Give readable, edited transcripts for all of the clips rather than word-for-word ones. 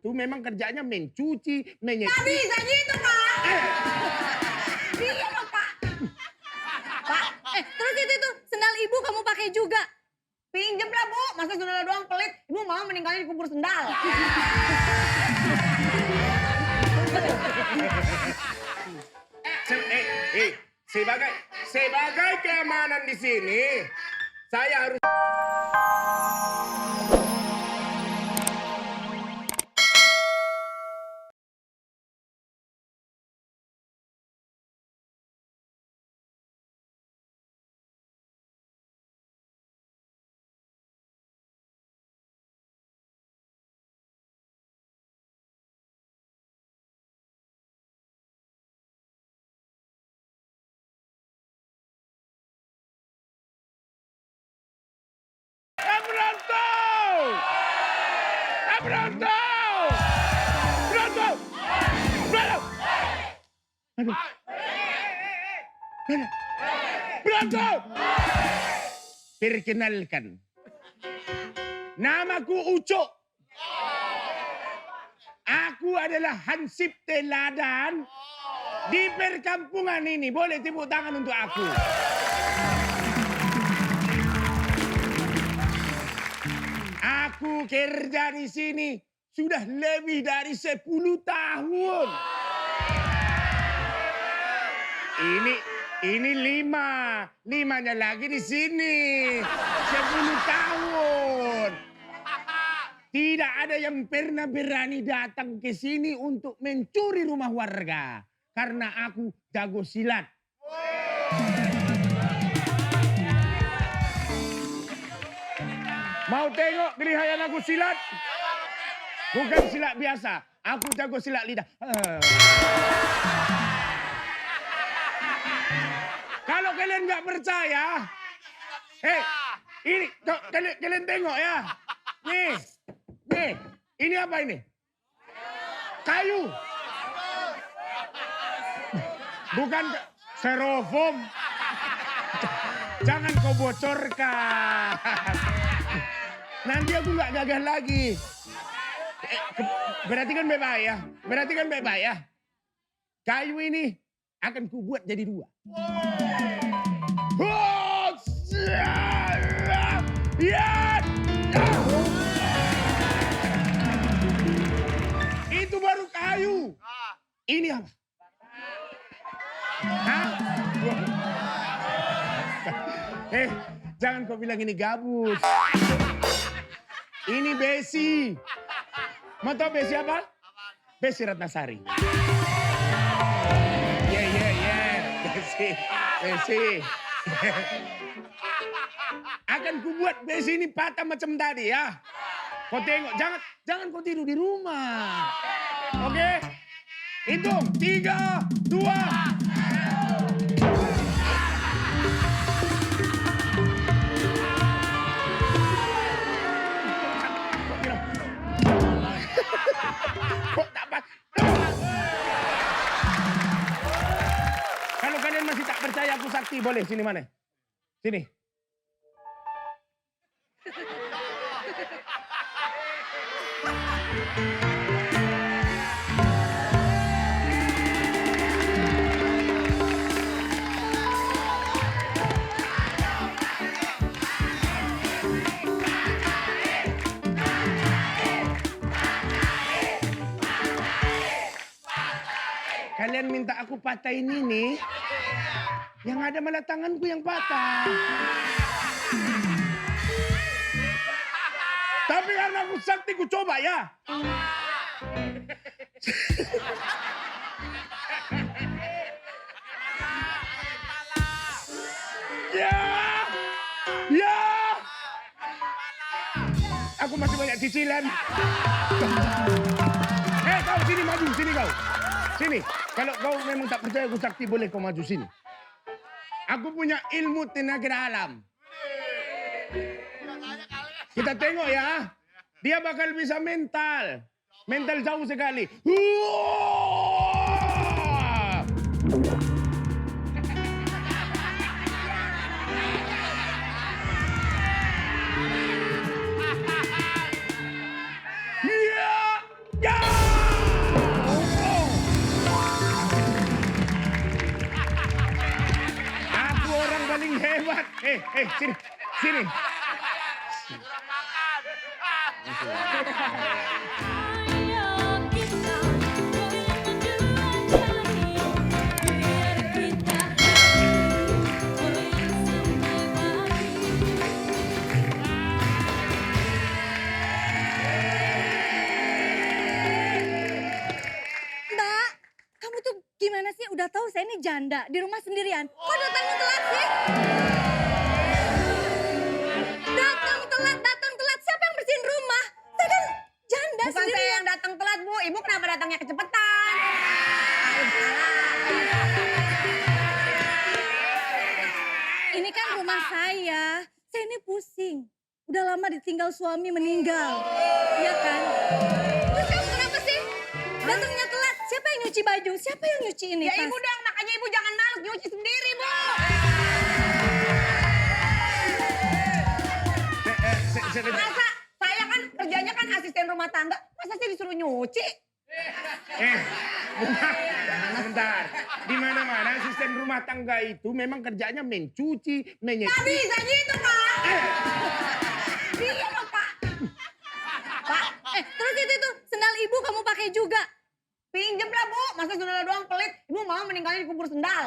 itu memang kerjanya mencuci, Nggak bisa gitu, Pak. Iya, Pak. Pak, terus itu sendal ibu kamu pakai juga. Pinjem lah, Bu. Masa sendal doang pelit. Ibu malah meninggalnya di kubur sendal. Sebagai keamanan di sini, saya harus... Berantem! Perkenalkan, namaku Ucok. Aku adalah hansip teladan di perkampungan ini. Boleh tepuk tangan untuk aku. Aku kerja di sini sudah lebih dari 10 tahun. Ini 5. 5-nya lagi di sini. 10 tahun. Tidak ada yang pernah berani datang ke sini untuk mencuri rumah warga. Karena aku jago silat. Mau tengok kelihayan aku silat? Bukan silat biasa. Aku jago silat lidah. Kalau kalian nggak percaya, ini kalian tengok ya. Nih, ini apa ini? Kayu. Bukan styrofoam. Jangan kau bocorkan. Nanti aku nggak gagal lagi. Berarti kan baik ya. Kayu ini akan kubuat jadi 2. Itu baru kayu. Ini apa? Hah? Jangan kau bilang ini gabus. Ini besi. Mau tahu besi apa? Besi Ratnasari. Besi. Akan kubuat besi ini patah macam tadi ya. Kau tengok, jangan kau tidur di rumah. Oke? Hitung, 3, 2. Kok dapat? Kalau kalian masih tak percaya aku sakti, boleh sini mana? Sini. Kalian minta aku patahin ini, yang ada malah tanganku yang patah. Tapi karena aku sakti, ku coba ya. Ya. Aku masih banyak cicilan. Kau sini maju, sini kau. Sini, kalau kau memang tak percaya aku sakti, boleh kau maju sini. Aku punya ilmu tenaga dalam. Kita tengok ya, dia bakal bisa mental. Mental jauh sekali. Ya! sini, sini. Mbak, kamu tuh gimana sih? Udah tahu saya ini janda di rumah sendirian. Kok datang telat sih? Datang telat. Siapa yang bersihin rumah? Saya kan janda Bukan saya sendirian. yang datang telat, Bu. Ibu kenapa datangnya kecepatan? Ini kan rumah saya. Saya ini pusing. Udah lama ditinggal suami meninggal. Iya kan? Terus kamu kenapa sih? Datangnya telat. Siapa yang nyuci baju? Siapa yang nyuci ini? Ya Tas? ibu dong, makanya ibu jangan malu nyuci sendiri, Bu. Masa saya kan kerjanya kan asisten rumah tangga, masa sih disuruh nyuci? Sebentar. Di mana-mana asisten rumah tangga itu memang kerjanya mencuci, Nggak menyetrika. bisa gitu, Pak. Iya dong, Pak. Pak, Terus itu sendal ibu kamu pakai juga. pinjem lah, Bu. Masa sendal doang pelit, ibu mau meninggalnya di kubur sendal.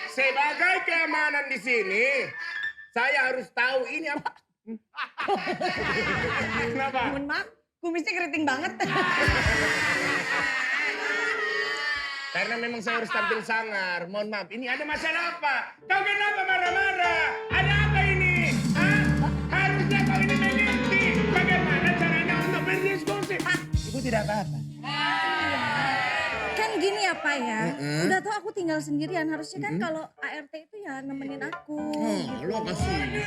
Sebagai keamanan di sini, saya harus tahu ini apa. Kenapa? Mohon maaf, kumisnya keriting banget. Karena memang saya harus tampil sangar. Mohon maaf, ini ada masalah apa? Kau kenapa marah-marah? Ada apa ini? Hah? Harusnya kau ini mengerti bagaimana caranya untuk berdiskusi. Ibu tidak apa-apa. Kan gini ya Pak ya, udah tau aku tinggal sendirian. Harusnya kan kalau ART itu ya nemenin aku. Lo kasih.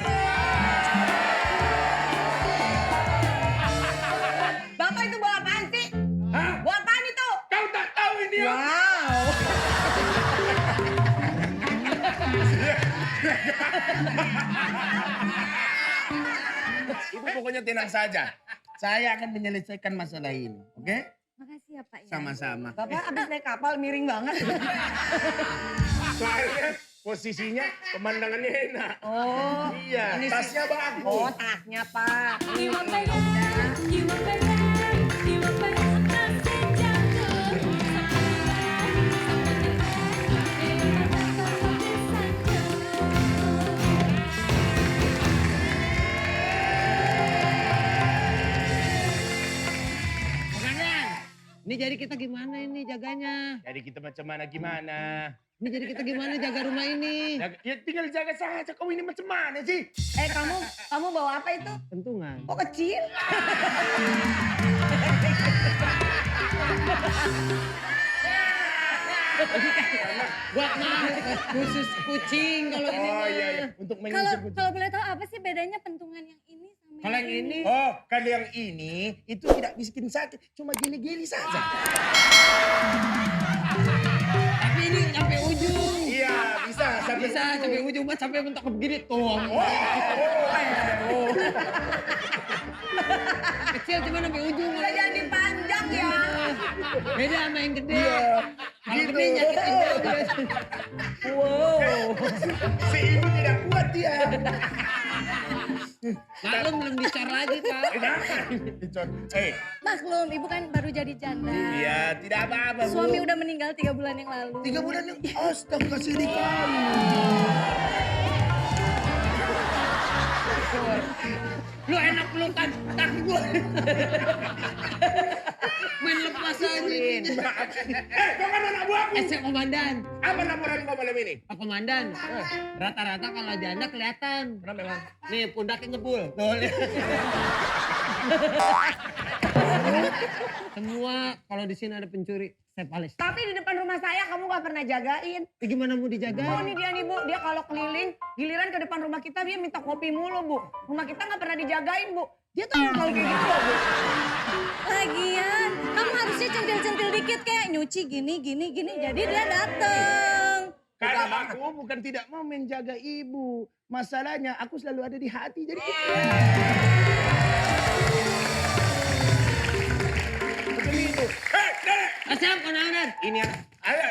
Bapak itu bawa apaan sih? Hah? Bawa apaan itu? Kau tak tahu ini apa? Wow. Ibu pokoknya tenang saja. Saya akan menyelesaikan masalah ini, oke? Makasih ya Pak ya. Sama-sama. Bapak abis naik kapal miring banget. Soalnya posisinya pemandangannya enak. Oh. Iya, tasnya bagus. Oh, tasnya, Pak. Ini jadi kita gimana ini jaganya? Jadi kita macam mana gimana? Ini jadi kita gimana jaga rumah ini? Ya tinggal jaga saja. Kau ini macam mana sih? Kamu bawa apa itu? Pentungan. Kok kecil? Buat khusus kucing kalau ini Oh mah. iya, iya. Untuk Kalau mengisi kucing. kalau boleh tahu apa sih bedanya pentungan yang ini sama Kalau yang ini Oh, kalau yang ini itu tidak bikin sakit, cuma geli-geli saja. tapi ini sampai ujung. Iya, bisa sampai Bisa sampai ujung mas sampai mentok begini tuh. Kecil cuma sampai ujung. Nggak jadi panjang ya. Beda sama yang gede. Iya. Kalau Gitu. gede nyakitin dia. Wow. Si ibu tidak kuat dia. Maklum belum dicor lagi pak. Maklum, ibu kan baru jadi janda. Iya, tidak apa-apa, Bu. Suami udah meninggal 3 bulan yang lalu. 3 bulan yang astaga sedih kali. Lu enak pelukan kaki gue. Main lepas aja. Kau kan anak buahku. Saya komandan. Apa laporan kau malam ini? Pak Komandan, rata-rata kalau janda kelihatan. Kenapa memang? Nih pundaknya ngebul. Tuh, lihat. Semua kalau di sini ada pencuri, saya palis. Tapi di depan rumah saya kamu gak pernah jagain. Gimana mau dijaga? Oh ini dia nih Bu, dia kalau keliling, giliran ke depan rumah kita dia minta kopi mulu Bu. Rumah kita gak pernah dijagain Bu. Dia tuh selalu kayak gitu loh Bu. Lagian, kamu harusnya centil-centil dikit kayak nyuci gini. Jadi dia dateng. Karena aku bukan tidak mau menjaga ibu. Masalahnya aku selalu ada di hati. Jadi Betul itu. Nenek! Asap, konaunan. Ini anak. Ayo,